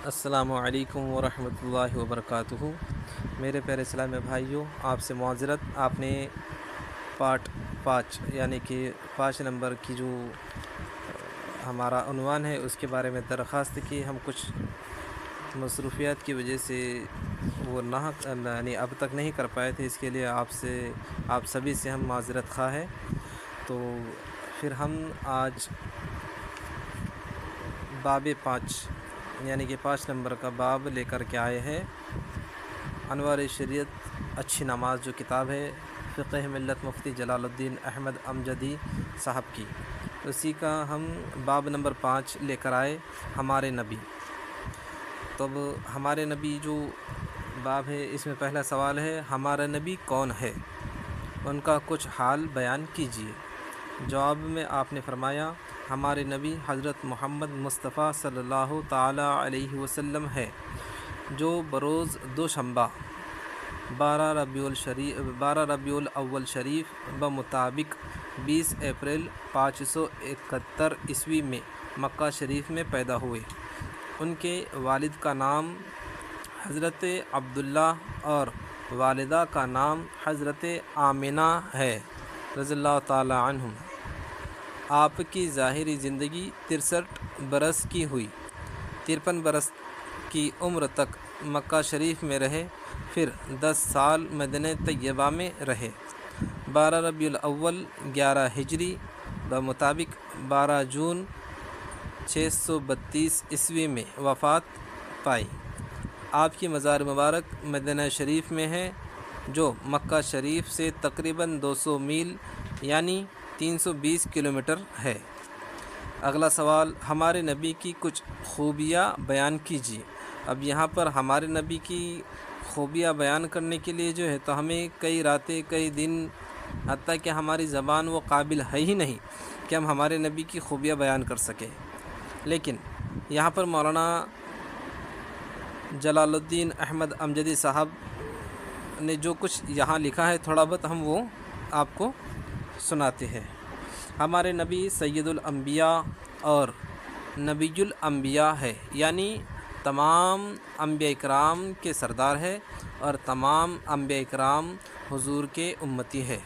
السلام علیکم ورحمۃ اللہ وبرکاتہ۔ میرے پیارے اسلامی بھائیوں، آپ سے معذرت، آپ نے پارٹ 5 یعنی کہ 5 نمبر کی جو ہمارا عنوان ہے اس کے بارے میں درخواست کی۔ ہم کچھ مصروفیات کی وجہ سے وہ یعنی اب تک نہیں کر پائے تھے، اس کے لیے آپ سبھی سے ہم معذرت خواہ ہیں۔ تو پھر ہم آج باب 5 یعنی کہ 5 نمبر کا باب لے کر کے آئے ہیں، انوار شریعت اچھی نماز جو کتاب ہے فقہ ملت مفتی جلال الدین احمد امجدی صاحب کی، اسی کا ہم باب نمبر 5 لے کر آئے، ہمارے نبی۔ تو اب ہمارے نبی جو باب ہے اس میں پہلا سوال ہے، ہمارا نبی کون ہے، ان کا کچھ حال بیان کیجیے۔ جواب میں آپ نے فرمایا، ہمارے نبی حضرت محمد مصطفیٰ صلی اللہ تعالی علیہ وسلم ہے، جو بروز دوشنبہ 12 ربیع الاول شریف بمطابق 20 اپریل 571 عیسوی میں مکہ شریف میں پیدا ہوئے۔ ان کے والد کا نام حضرت عبداللہ اور والدہ کا نام حضرت آمنہ ہے رضی اللہ تعالی عنہم۔ آپ کی ظاہری زندگی 63 برس کی ہوئی، 53 برس کی عمر تک مکہ شریف میں رہے، پھر 10 سال مدینہ طیبہ میں رہے۔ 12 ربیع الاول 11 ہجری بمطابق 12 جون 632 عیسوی میں وفات پائی۔ آپ کی مزار مبارک مدینہ شریف میں ہے، جو مکہ شریف سے تقریباً 200 میل یعنی 320 کلومیٹر ہے۔ اگلا سوال، ہمارے نبی کی کچھ خوبیاں بیان کیجیے۔ اب یہاں پر ہمارے نبی کی خوبیاں بیان کرنے کے لیے جو ہے تو ہمیں کئی راتیں کئی دن حتیٰ کہ ہماری زبان وہ قابل ہے ہی نہیں کہ ہم ہمارے نبی کی خوبیاں بیان کر سکیں، لیکن یہاں پر مولانا جلال الدین احمد امجدی صاحب نے جو کچھ یہاں لکھا ہے تھوڑا بہت ہم وہ آپ کو سناتے ہیں۔ ہمارے نبی سید الانبیاء اور نبی الانبیاء ہے، یعنی تمام انبیاء کرام کے سردار ہے اور تمام انبیاء کرام حضور کے امتی ہے۔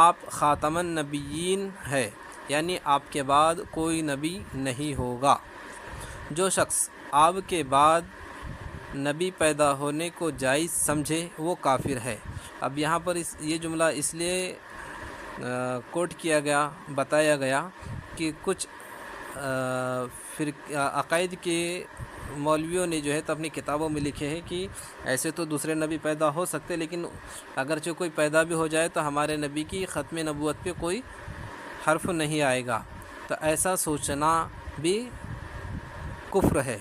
آپ خاتم النبیین ہے، یعنی آپ کے بعد کوئی نبی نہیں ہوگا۔ جو شخص آپ کے بعد نبی پیدا ہونے کو جائز سمجھے وہ کافر ہے۔ اب یہاں پر یہ جملہ اس لیے کوٹ کیا گیا، بتایا گیا کہ کچھ عقائد کے مولویوں نے جو ہے تو اپنی کتابوں میں لکھے ہیں کہ ایسے تو دوسرے نبی پیدا ہو سکتے، لیکن اگرچہ کوئی پیدا بھی ہو جائے تو ہمارے نبی کی ختم نبوت پہ کوئی حرف نہیں آئے گا۔ تو ایسا سوچنا بھی کفر ہے۔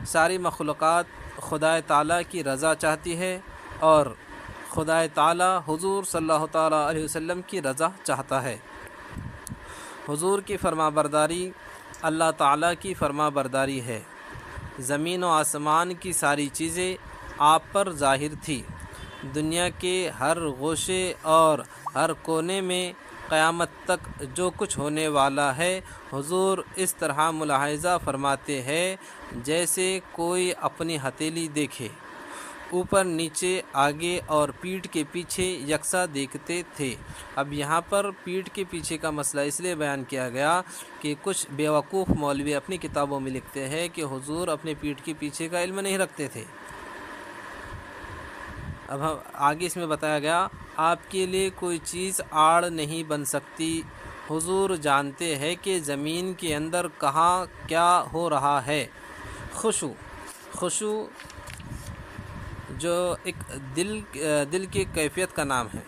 ساری مخلوقات خدا تعالیٰ کی رضا چاہتی ہے اور خدا تعالیٰ حضور صلی اللہ تعالیٰ علیہ وسلم کی رضا چاہتا ہے۔ حضور کی فرما برداری اللہ تعالیٰ کی فرما برداری ہے۔ زمین و آسمان کی ساری چیزیں آپ پر ظاہر تھی۔ دنیا کے ہر گوشے اور ہر کونے میں قیامت تک جو کچھ ہونے والا ہے حضور اس طرح ملاحظہ فرماتے ہیں جیسے کوئی اپنی ہتھیلی دیکھے، اوپر نیچے آگے اور پیٹھ کے پیچھے یکساں دیکھتے تھے۔ اب یہاں پر پیٹھ کے پیچھے کا مسئلہ اس لیے بیان کیا گیا کہ کچھ بیوقوف مولوی اپنی کتابوں میں لکھتے ہیں کہ حضور اپنے پیٹھ کے پیچھے کا علم نہیں رکھتے تھے۔ اب آگے اس میں بتایا گیا، آپ کے لیے کوئی چیز آڑ نہیں بن سکتی۔ حضور جانتے ہیں کہ زمین کے اندر کہاں کیا ہو رہا ہے۔ خشوع جو ایک دل کی کیفیت کا نام ہے۔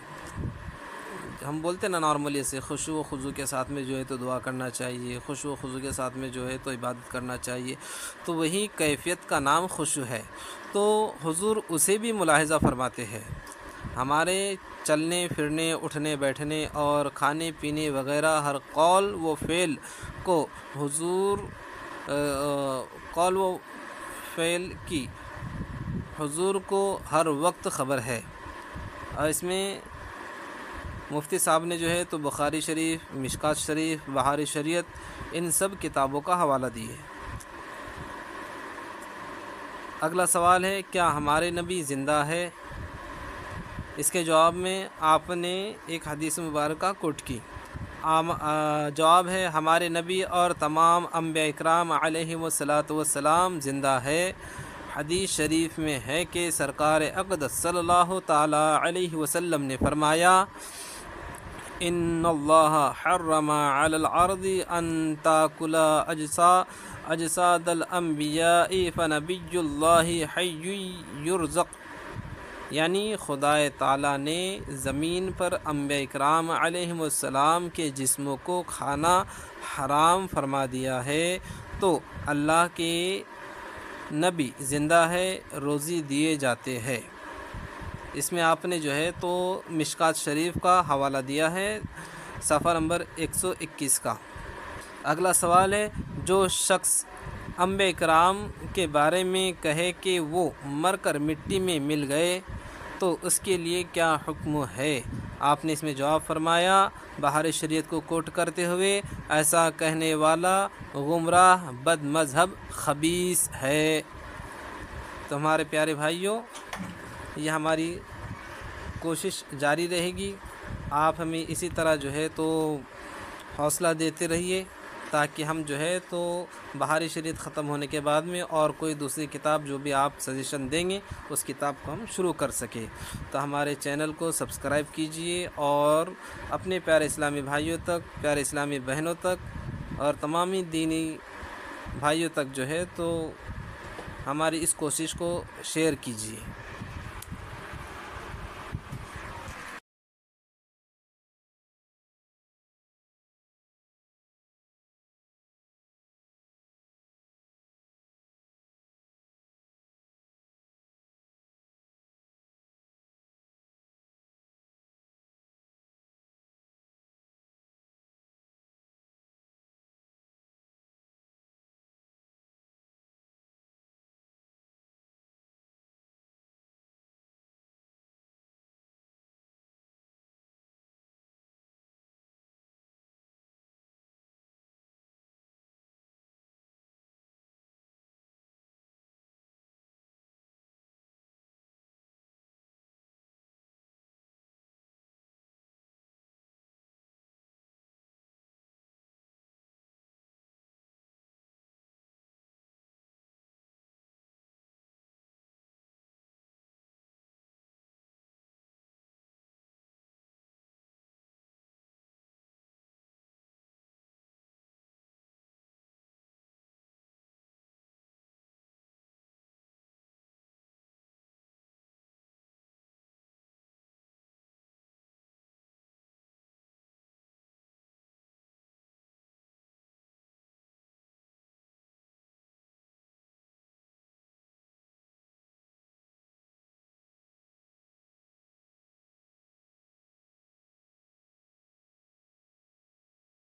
ہم بولتے ہیں نا نارملی سے خشوع و خضوع کے ساتھ میں جو ہے تو دعا کرنا چاہیے، خشوع و خضوع کے ساتھ میں جو ہے تو عبادت کرنا چاہیے، تو وہی کیفیت کا نام خشوع ہے۔ تو حضور اسے بھی ملاحظہ فرماتے ہیں۔ ہمارے چلنے پھرنے، اٹھنے بیٹھنے اور کھانے پینے وغیرہ ہر قول و فعل کو حضور قول و فعل کی حضور کو ہر وقت خبر ہے۔ اور اس میں مفتی صاحب نے جو ہے تو بخاری شریف، مشکات شریف، بہار شریعت ان سب کتابوں کا حوالہ دیے۔ اگلا سوال ہے کیا ہمارے نبی زندہ ہے؟ اس کے جواب میں آپ نے ایک حدیث مبارکہ کوٹ کی۔ جواب ہے ہمارے نبی اور تمام انبیاء اکرام علیہم والسلام زندہ ہے۔ حدیث شریف میں ہے کہ سرکار اقدس صلی اللہ تعالی علیہ وسلم نے فرمایا ان اللہ حرم علی الارض ان تاکل اجساد الانبیاء فنبی اللہ حی یرزق، یعنی خدا تعالیٰ نے زمین پر انبیاء اکرام علیہم السلام کے جسموں کو کھانا حرام فرما دیا ہے، تو اللہ کے نبی زندہ ہے، روزی دیے جاتے ہیں۔ اس میں آپ نے جو ہے تو مشکات شریف کا حوالہ دیا ہے، صفحہ نمبر 121 کا۔ اگلا سوال ہے جو شخص انبیاء کرام کے بارے میں کہے کہ وہ مر کر مٹی میں مل گئے تو اس کے لیے کیا حکم ہے؟ آپ نے اس میں جواب فرمایا بہار شریعت کو کوٹ کرتے ہوئے ایسا کہنے والا گمراہ بد مذہب خبیث ہے۔ تو ہمارے پیارے بھائیوں، یہ ہماری کوشش جاری رہے گی، آپ ہمیں اسی طرح جو ہے تو حوصلہ دیتے رہیے تاکہ ہم جو ہے تو بہاری شریعت ختم ہونے کے بعد میں اور کوئی دوسری کتاب جو بھی آپ سجیشن دیں گے اس کتاب کو ہم شروع کر سکیں۔ تو ہمارے چینل کو سبسکرائب کیجئے اور اپنے پیارے اسلامی بھائیوں تک، پیارے اسلامی بہنوں تک اور تمامی دینی بھائیوں تک جو ہے تو ہماری اس کوشش کو شیئر کیجئے۔